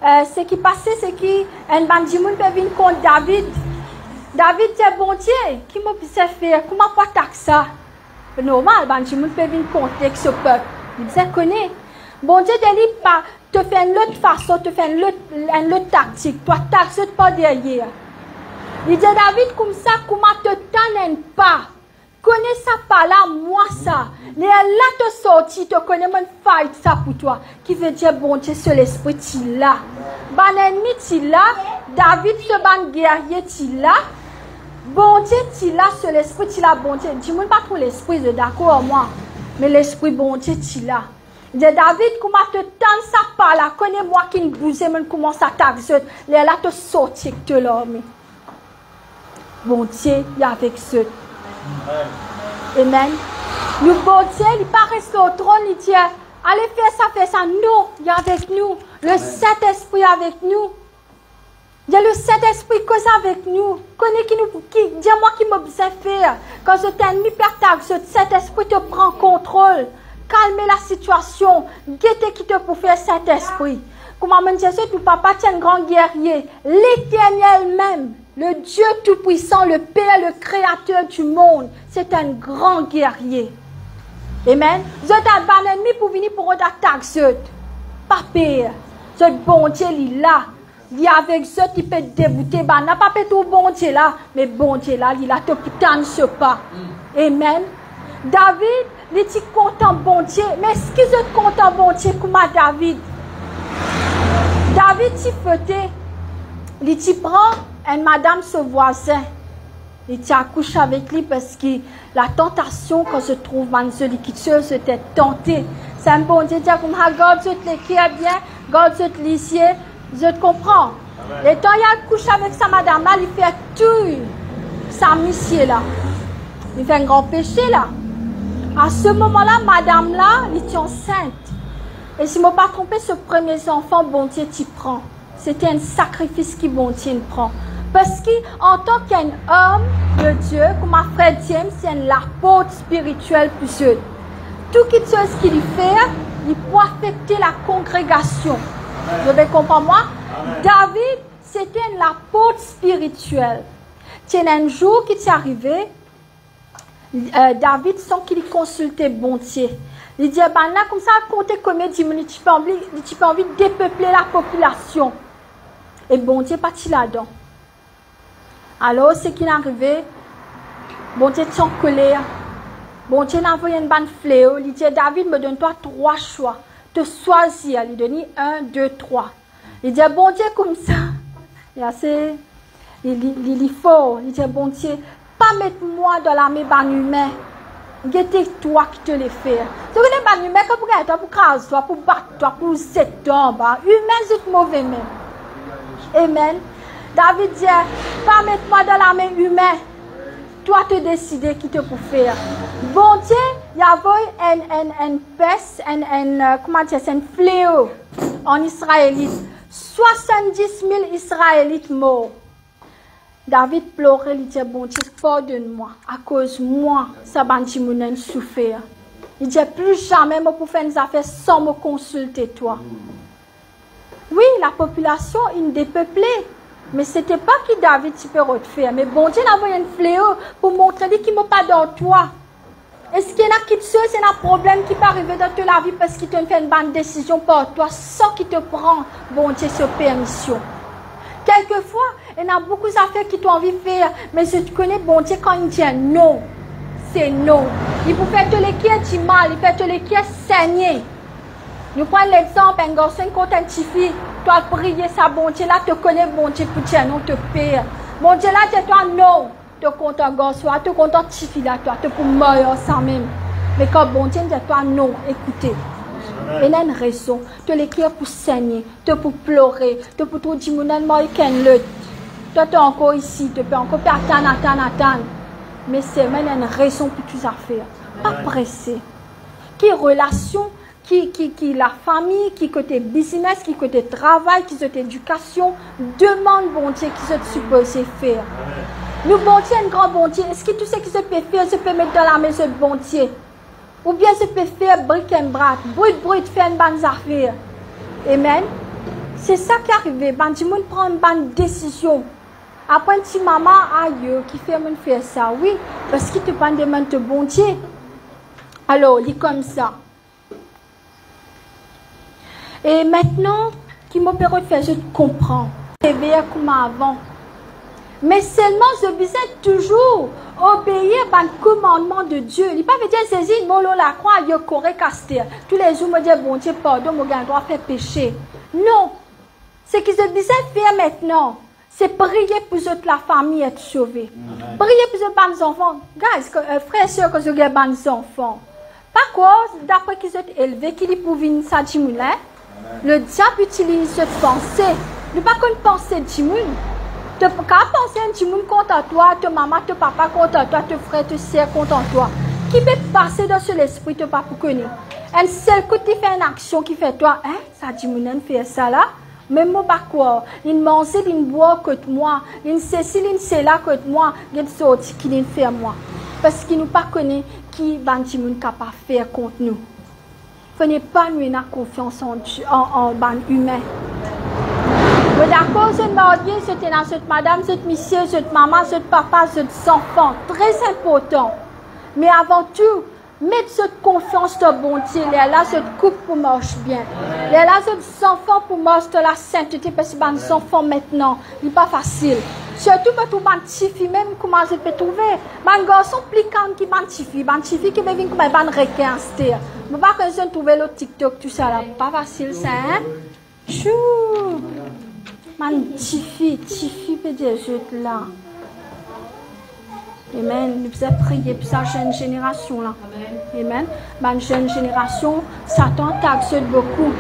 ce qui passait, c'est qu'un bandimoun peut venir contre David. David dit, bon Dieu, qui m'a pu faire? Comment pas taxer ça? Normal, bandimoun peut venir contre ce peuple. Il dit, connaît. Bon Dieu, te fait une autre façon, te fait une autre tactique. Toi, taxe pas derrière. Il dit, David, comme ça, comment te t'en pas? Connais ça par là, moi ça. Mais là, te sorti, te connais mon fight ça pour toi. Qui veut dire, bon Dieu, c'est l'esprit, tu là. Ban ennemi, tu là. David, ce ban guerrier, tu là. Bon Dieu, tu là, c'est l'esprit, tu là, bon Dieu. Dis-moi pas trop l'esprit, de d'accord, moi. Mais l'esprit, bon Dieu, tu là. Il dit, David, comment te tendre ça par là? Connais-moi qui ne bouge, mais comment ça t'axe. Là, te sorti, que te l'homme. Bon Dieu, il y a avec ceux. Amen. Nous, bon Dieu, il pas rester au trône, il dit, allez faire ça. Non, il est avec nous. Le Saint-Esprit est avec nous. Il y a le Saint-Esprit qui est avec nous. Dis-moi qui m'a besoin de faire. Quand cet ennemi perd ta, ce Saint-Esprit te prend contrôle. Calmer la situation. Guettez qui te pour faire Saint-Esprit. Comment me dire ça, tout papa, tu es un grand guerrier. L'Éternel même. Le Dieu Tout-Puissant, le Père, le Créateur du monde, c'est un grand guerrier. Amen. Vous êtes un bon ennemi pour venir pour attaquer. Pas pire. Ce bon Dieu, il est là. Il est avec eux, il peut débuter. N'a pas fait tout bon Dieu là, mais bon Dieu là, il a te putain ce pas. Amen. David, il est content bon Dieu. Mais est-ce que vous êtes content bon Dieu comme David? David, il faisait. Il prend une madame, ce voisin. Il accouche avec lui parce que la tentation, quand se trouve dans celui qui c'était tenté. C'est un bon Dieu, dire comme regarde, je te l'écris bien, regarde, je te l'issier, je te comprends. Et quand il accouche avec sa madame là, il fait tout sa mission là. Il fait un grand péché là. À ce moment-là, madame là, elle était enceinte. Et si je ne me pas trompé, ce premier enfant, bon Dieu, t'y prend. C'était un sacrifice qui bon Dieu prend. Parce qu'en tant qu'un homme de Dieu, comme ma frère James, c'est l'apôtre spirituel plus eux. Tout ce qu'il fait, il peut affecter la congrégation. Vous avez compris moi? David, c'était l'apôtre spirituel. C'est un jour qui est arrivé, David, sans qu'il consulte bon Dieu. Il dit, ben là, comme ça, compter combien de minutes, tu peux envie de dépeupler la population. Et bon Dieu, parti là-dedans. Alors, ce qui est arrivé, bon Dieu est en colère. Bon Dieu a envoyé une bande fléau. Il dit, David, me donne-toi 3 choix. Te choisir. Il donne 1, 2, 3. Il dit, bon Dieu, comme ça. Il est fort. Il dit, bon Dieu, pas mettre moi dans l'armée ban humain. C'est toi qui te les fais. Tu connais ban humain, pour toi, pour craser toi, pour battre toi, pour setter en bas. Humain, c'est mauvais même. Amen. David dit, pas mettre moi dans l'armée humaine. Toi, te décider qui te peut faire. Bon Dieu, il y avait une peste, comment dire, un fléau en Israélite. 70 000 Israélites morts. David pleurait, il dit, bon Dieu, pardonne-moi. À cause de moi, ça va me souffrir. Il dit, plus jamais je peux faire des affaires sans me consulter toi. Oui, la population est dépeuplée. Mais ce n'était pas que David peut refaire. Mais bon Dieu a envoyé un fléau pour montrer qu'il n'est pas dans toi. Est-ce qu'il y en a qui te c'est un problème qui peut arriver dans ta vie parce qu'il te fait une bonne décision pour toi sans qu'il te prend, bon Dieu, sur permission. Quelquefois, il y a beaucoup d'affaires qui t'ont envie de faire, mais je te connais, bon Dieu, quand il dit non, c'est non. Il peut faire te l'équier du mal, il peut te l'équier saigner. Nous prenons l'exemple, un garçon contre un petit fille, toi prier ça, bon Dieu, là, te connais, bon Dieu, pour dire non, te paye. Bon Dieu, là, dis-toi non, te compte un garçon, te compte un petit fille là, toi, te pour mourir sans même. Mais quand bon Dieu, dis-toi non, écoutez. Il y a une raison, te l'écrire pour saigner, te pour pleurer, te pour tout dire, moi, il y a une lutte. Toi, tu es encore ici, tu peux encore attendre. Mais c'est même une raison pour tout ça faire. Pas pressé. Qui relation, qui la famille, qui côté business, qui côté travail, qui côté éducation, demande bon Dieu qui se supposé faire. Nous, bon Dieu, un grand bon Dieu, est-ce que tout ce qui se peut faire, se peut mettre dans la maison de bon Dieu? Ou bien se peut faire bric and brac, brut, faire une bonne affaire. Amen. C'est ça qui arrive. Ben, du monde prend une décision. Après, un petit maman, aïe, qui fait faire ça. Oui, parce qu'il te prend des mains de bon Dieu. Alors, il est comme ça. Et maintenant, qui m'opère faire, je comprends. C'est bien comme avant. Mais seulement, je besoin toujours obéir au commandement de Dieu. Il ne peut pas dire, saisir, mon la croix, il est correct, tous les jours, me dire, bon Dieu, pardon, mon gars, doit faire péché. Non. Ce que je besoin faire maintenant, c'est prier pour toute la famille être sauvée. Prier pour les bonnes enfants. Guys, frères et sœurs, que je ai bonnes enfants. Par contre, d'après qu'ils sont élevés, qu'ils pour venir ça, le diable utilise cette pensée. Ne pas qu'une pensée de monde. Tu peux pas penser un monde contre toi, ta maman, ta papa contre toi, tes frères, tes sœurs contre toi. Qui peut passer dans l'esprit, tu pas pour connaître. Un seul coup, tu fais une action qui fait toi, hein, ça dit mon fait ça là. Même moi, pas quoi. Il mange, il boit que moi. Il ceci, il c'est là que moi. Il sorti qui il fait moi. Parce qu'il nous pas connaît qui banti moun capable faire contre nous. Il ne faut pas nous avoir confiance en ban humain. Mais d'accord, cette mariée, cette élan, cette madame, cette monsieur, cette maman, cette papa, cet enfant, très important. Mais avant tout, mettre cette confiance dans bon Dieu, là, cette couple pour marcher bien. Là, cet enfant pour marcher dans la sainteté, parce que les enfants maintenant, il n'est pas facile. Surtout pour tout les petits filles, même comment je peux trouver. Les garçons plus calmes qui les petits filles qui viennent comme les requins. Je ne peux pas que je trouve le TikTok, tout ça là. Pas facile ça, hein? Chou! Les petits filles, peut dire, je là. Amen. Nous devons prier pour sa jeune génération là. Amen. Ma jeune génération, Satan t'accède beaucoup.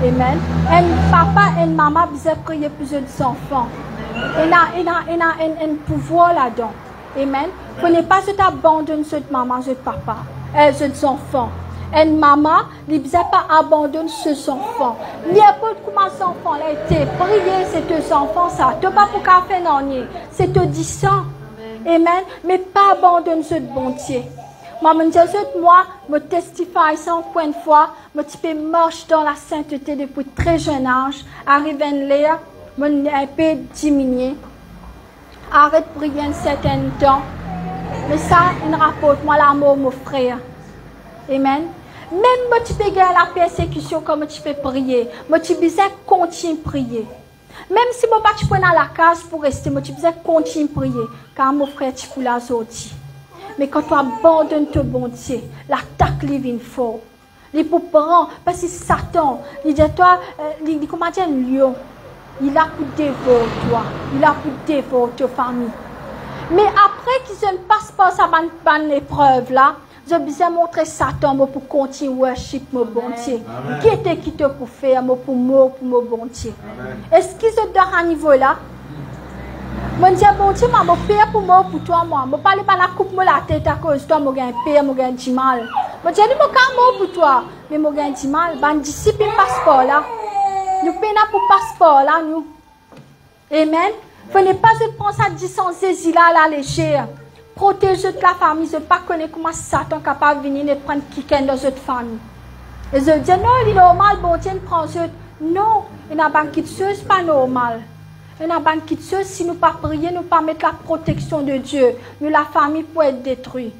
Amen. Et papa et maman doivent prier pour les enfants. Il a un pouvoir là-dedans. Amen. Vous ne pas abandonner cette maman, cette papa, ces enfants. Et maman, ne doit pas abandonner ces enfants. N'importe comment ces enfants ont été. Prier ces deux enfants, ça. Tu n'as pas pour faire non. C'est te disant. Amen. Mais pas abandonner ce bon Dieu. Maman dit, moi, je testifie ça encore une fois. Je peux marcher dans la sainteté depuis très jeune âge. Arriver à l'air, je un peu diminué. Arrête de prier un certain temps. Mais ça, il rapporte moi l'amour, mon frère. Amen. Même si tu peux gagner la persécution comme tu peux prier, tu peux continuer à prier. Même si tu peux dans la case pour rester, tu peux continuer à prier. Car mon frère, tu peux la sortir. Mais quand tu abandonnes ton bon Dieu, l'attaque vient fort. Il pour prendre, parce que Satan, il dit toi, il comment dire un lion. Il a pour dévorer toi. Il a pour dévorer ta famille. Mais après qu'ils ne passent pas sa bonne épreuve là, je besoin montrer Satan pour continuer à worship mon bon Dieu. Qui était qui te pour faire pour mon bon Dieu? Est-ce qu'ils sont dans un niveau là? Je dis bon Dieu, je père pour moi, pour toi, moi. Je ne parle pas de la coupe de la tête à cause de toi, je gagne père, je gagne du mal. Je dis je mot pour toi, mais je gagne du mal. Je discipline passeport là. Nous payons pour passeport là, nous. Amen. Il ne faut pas prendre ça 10 ans, saisir là, la légère. Protéger toute la famille. Je ne sais pas comment Satan est capable de venir et prendre quelqu'un dans cette famille. Et je dis non, il est normal, bon Dieu, prend ce. Non, il n'a pas de chose, ce n'est pas normal. Il n'a pas de chose, si nous ne pas prier, nous ne pas mettre la protection de Dieu. Mais la famille peut être détruite.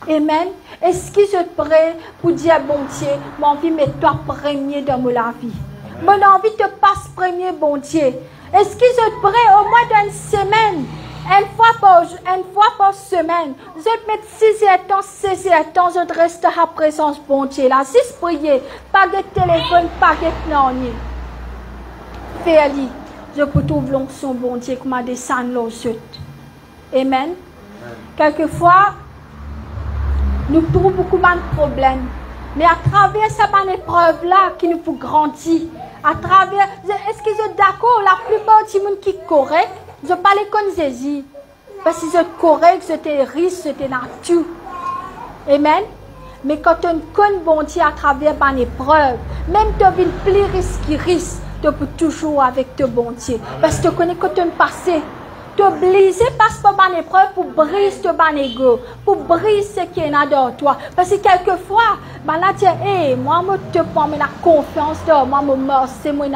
Amen. Est-ce que je suis prêt pour dire, bon Dieu, j'ai envie de mettre toi premier dans ma vie? J'ai envie de te passer premier, bon Dieu. Est-ce que je suis prêt au moins d'une semaine? Une fois par semaine, je vais mettre 6 heures temps, je reste à la présence, bon Dieu. Là, si je prie, pas de téléphone, pas de non. Fais-le. Je peux trouver l'onction, bon Dieu, comme à descendre l'eau. Amen. Quelquefois, nous trouvons beaucoup de problèmes. Mais à travers cette épreuve là qui nous peut grandir, à travers, est-ce que vous êtes d'accord, la plupart du monde qui est correct, je parle comme Jésus. Parce que vous êtes correct, vous êtes riche, vous êtes nature. Amen. Mais quand on connaît bon Dieu à travers une épreuve, même tu as une plus risque, tu peux toujours avec ton bon Dieu. Parce que tu connais quand tu es passé. te briser parce que ban épreuve pour briser ton ban ego, pour briser ce qui est dans toi. Parce que quelquefois, ben là, tu moi, je te prends la confiance de moi, je me c'est moi,